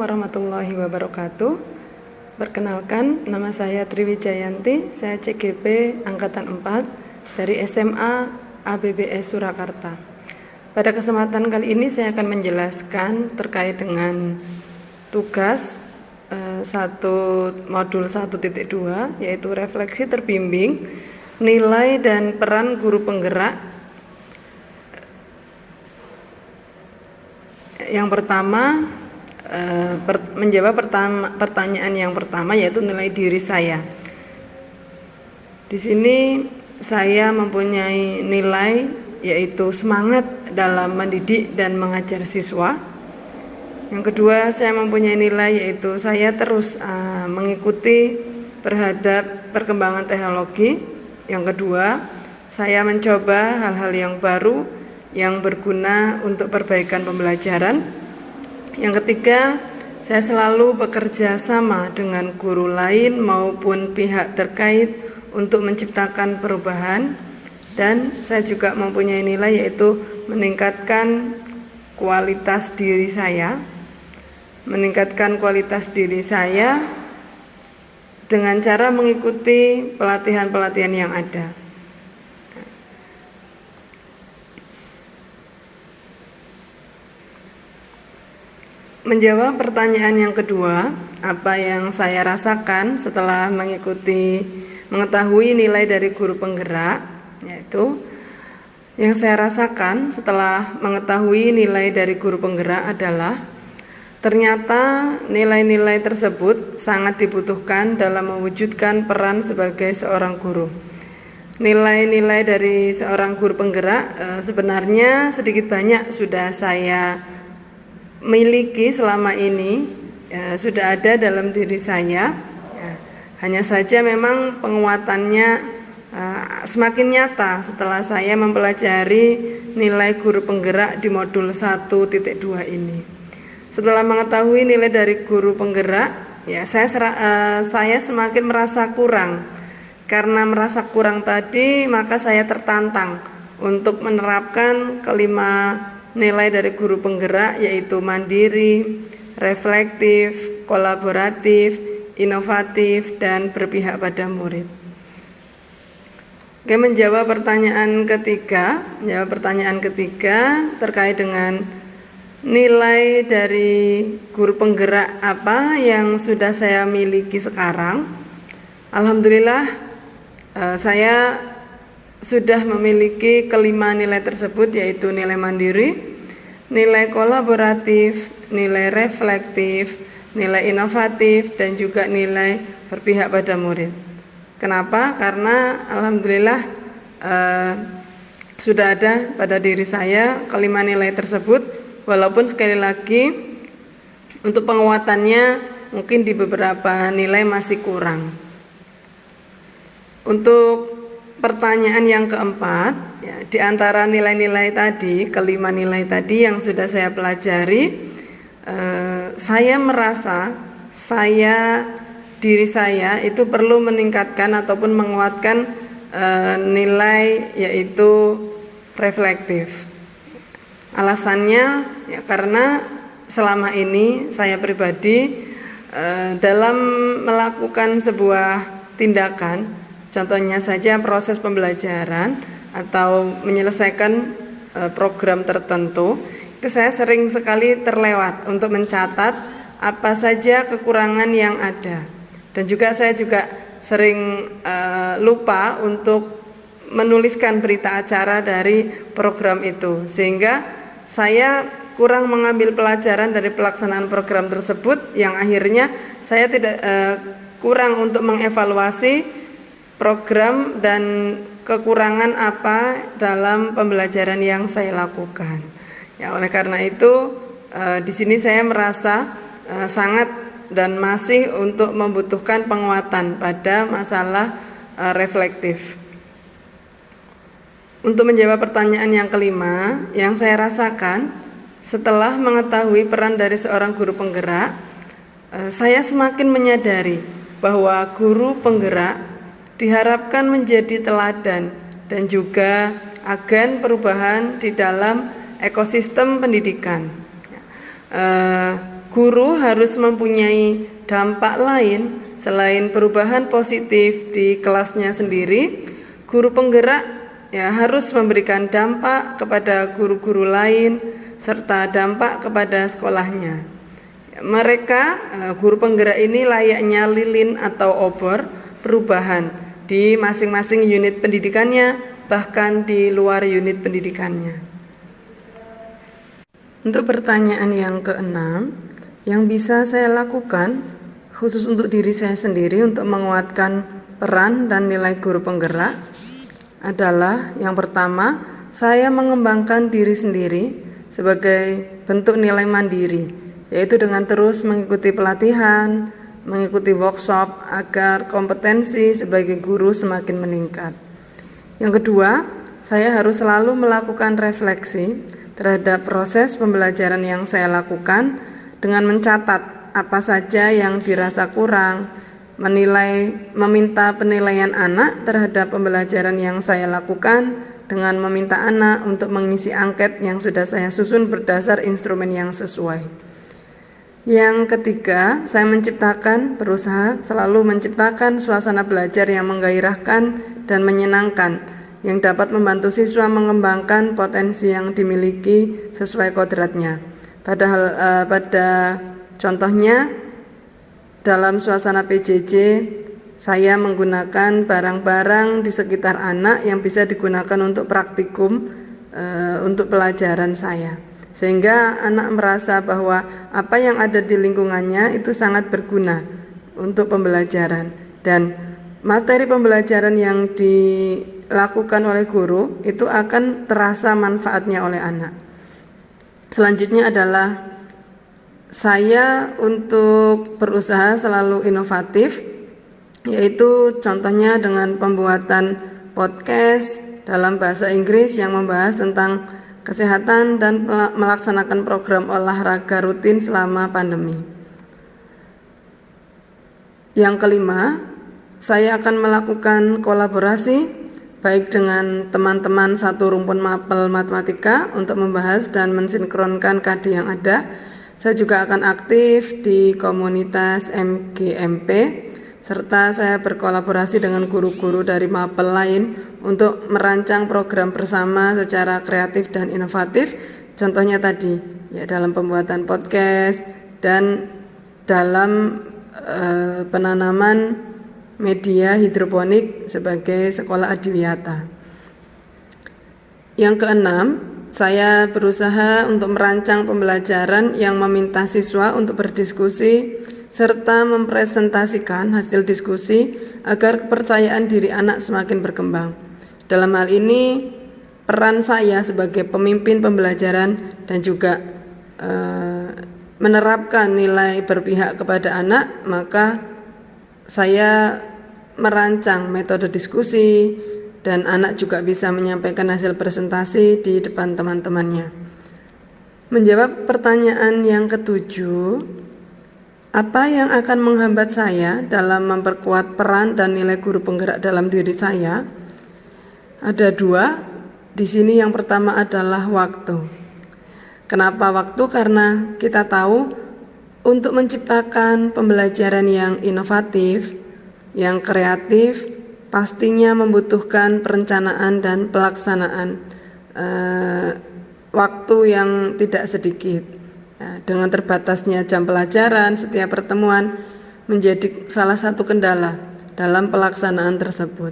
warahmatullahi wabarakatuh. Perkenalkan, nama saya Triwijayanti, saya CGP Angkatan 4 dari SMA ABBS Surakarta. Pada kesempatan kali ini saya akan menjelaskan terkait dengan tugas modul 1.2, yaitu refleksi terbimbing, nilai dan peran guru penggerak. Yang pertama, menjawab pertanyaan yang pertama, yaitu nilai diri saya. Di sini saya mempunyai nilai yaitu semangat dalam mendidik dan mengajar siswa. Yang kedua, saya mempunyai nilai yaitu saya terus mengikuti terhadap perkembangan teknologi. Yang kedua, saya mencoba hal-hal yang baru yang berguna untuk perbaikan pembelajaran. Yang ketiga, saya selalu bekerja sama dengan guru lain maupun pihak terkait untuk menciptakan perubahan. Dan saya juga mempunyai nilai yaitu meningkatkan kualitas diri saya. Meningkatkan kualitas diri saya dengan cara mengikuti pelatihan-pelatihan yang ada. Menjawab pertanyaan yang kedua, apa yang saya rasakan setelah mengetahui nilai dari guru penggerak, yaitu yang saya rasakan setelah mengetahui nilai dari guru penggerak adalah ternyata nilai-nilai tersebut sangat dibutuhkan dalam mewujudkan peran sebagai seorang guru. Nilai-nilai dari seorang guru penggerak sebenarnya sedikit banyak sudah saya miliki selama ini, sudah ada dalam diri saya. Hanya saja memang penguatannya semakin nyata setelah saya mempelajari nilai guru penggerak di modul 1.2 ini. Setelah mengetahui nilai dari guru penggerak, saya semakin merasa kurang. Karena merasa kurang tadi, maka saya tertantang untuk menerapkan kelima nilai dari guru penggerak, yaitu mandiri, reflektif, kolaboratif, inovatif, dan berpihak pada murid. Oke, menjawab pertanyaan ketiga terkait dengan nilai dari guru penggerak apa yang sudah saya miliki sekarang. Alhamdulillah, saya sudah memiliki kelima nilai tersebut, yaitu nilai mandiri, nilai kolaboratif, nilai reflektif, nilai inovatif, dan juga nilai berpihak pada murid. Kenapa? Karena alhamdulillah sudah ada pada diri saya kelima nilai tersebut, walaupun sekali lagi untuk penguatannya mungkin di beberapa nilai masih kurang. Untuk pertanyaan yang keempat, di antara nilai-nilai tadi, kelima nilai tadi yang sudah saya pelajari, saya merasa diri saya itu perlu meningkatkan ataupun menguatkan nilai yaitu reflektif. Alasannya karena selama ini saya pribadi dalam melakukan sebuah tindakan, contohnya saja proses pembelajaran atau menyelesaikan program tertentu, itu saya sering sekali terlewat untuk mencatat apa saja kekurangan yang ada. Dan juga saya sering lupa untuk menuliskan berita acara dari program itu, sehingga saya kurang mengambil pelajaran dari pelaksanaan program tersebut, yang akhirnya saya tidak kurang untuk mengevaluasi program dan kekurangan apa dalam pembelajaran yang saya lakukan. Oleh karena itu di sini saya merasa sangat dan masih untuk membutuhkan penguatan pada masalah reflektif. Untuk menjawab pertanyaan yang kelima, yang saya rasakan setelah mengetahui peran dari seorang guru penggerak, saya semakin menyadari bahwa guru penggerak diharapkan menjadi teladan dan juga agen perubahan di dalam ekosistem pendidikan. guru harus mempunyai dampak lain selain perubahan positif di kelasnya sendiri. Guru penggerak harus memberikan dampak kepada guru-guru lain serta dampak kepada sekolahnya. Mereka, guru penggerak ini layaknya lilin atau obor perubahan di masing-masing unit pendidikannya, bahkan di luar unit pendidikannya. Untuk pertanyaan yang keenam, yang bisa saya lakukan khusus untuk diri saya sendiri untuk menguatkan peran dan nilai guru penggerak adalah yang pertama, saya mengembangkan diri sendiri sebagai bentuk nilai mandiri, yaitu dengan terus mengikuti pelatihan, mengikuti workshop agar kompetensi sebagai guru semakin meningkat. Yang kedua, saya harus selalu melakukan refleksi terhadap proses pembelajaran yang saya lakukan dengan mencatat apa saja yang dirasa kurang, meminta penilaian anak terhadap pembelajaran yang saya lakukan dengan meminta anak untuk mengisi angket yang sudah saya susun berdasar instrumen yang sesuai. Yang ketiga, saya berusaha selalu menciptakan suasana belajar yang menggairahkan dan menyenangkan, yang dapat membantu siswa mengembangkan potensi yang dimiliki sesuai kodratnya. Pada contohnya, dalam suasana PJJ, saya menggunakan barang-barang di sekitar anak yang bisa digunakan untuk praktikum untuk pelajaran saya. Sehingga anak merasa bahwa apa yang ada di lingkungannya itu sangat berguna untuk pembelajaran, dan materi pembelajaran yang dilakukan oleh guru itu akan terasa manfaatnya oleh anak. Selanjutnya adalah saya untuk berusaha selalu inovatif, yaitu contohnya dengan pembuatan podcast dalam bahasa Inggris yang membahas tentang kesehatan dan melaksanakan program olahraga rutin selama pandemi. Yang kelima, saya akan melakukan kolaborasi baik dengan teman-teman satu rumpun mapel matematika untuk membahas dan mensinkronkan KD yang ada. Saya juga akan aktif di komunitas MGMP, serta saya berkolaborasi dengan guru-guru dari mapel lain untuk merancang program bersama secara kreatif dan inovatif. Contohnya tadi, dalam pembuatan podcast dan dalam penanaman media hidroponik sebagai sekolah adiwiyata. Yang keenam, saya berusaha untuk merancang pembelajaran yang meminta siswa untuk berdiskusi serta mempresentasikan hasil diskusi agar kepercayaan diri anak semakin berkembang. Dalam hal ini, peran saya sebagai pemimpin pembelajaran dan juga menerapkan nilai berpihak kepada anak, maka saya merancang metode diskusi dan anak juga bisa menyampaikan hasil presentasi di depan teman-temannya. Menjawab pertanyaan yang ketujuh, apa yang akan menghambat saya dalam memperkuat peran dan nilai guru penggerak dalam diri saya? Ada dua. Di sini yang pertama adalah waktu. Kenapa waktu? Karena kita tahu untuk menciptakan pembelajaran yang inovatif, yang kreatif, pastinya membutuhkan perencanaan dan pelaksanaan waktu yang tidak sedikit. Dengan terbatasnya jam pelajaran, setiap pertemuan menjadi salah satu kendala dalam pelaksanaan tersebut.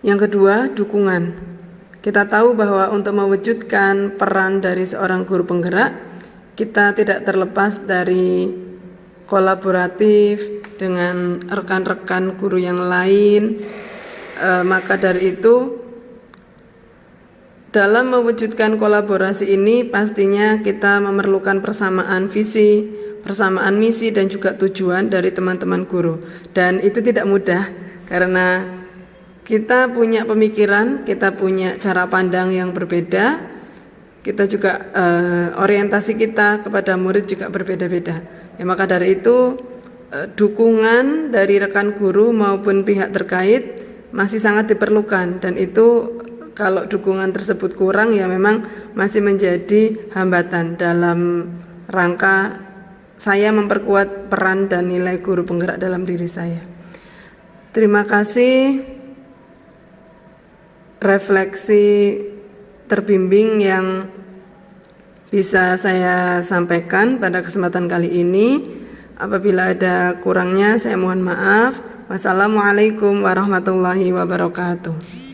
Yang kedua, dukungan. Kita tahu bahwa untuk mewujudkan peran dari seorang guru penggerak, kita tidak terlepas dari kolaboratif dengan rekan-rekan guru yang lain. Maka dari itu, dalam mewujudkan kolaborasi ini pastinya kita memerlukan persamaan visi, persamaan misi dan juga tujuan dari teman-teman guru. Dan itu tidak mudah karena kita punya pemikiran, kita punya cara pandang yang berbeda. Kita juga orientasi kita kepada murid juga berbeda-beda. Maka dari itu dukungan dari rekan guru maupun pihak terkait masih sangat diperlukan, dan itu kalau dukungan tersebut kurang memang masih menjadi hambatan dalam rangka saya memperkuat peran dan nilai guru penggerak dalam diri saya. Terima kasih refleksi terbimbing yang bisa saya sampaikan pada kesempatan kali ini. Apabila ada kurangnya saya mohon maaf. Wassalamualaikum warahmatullahi wabarakatuh.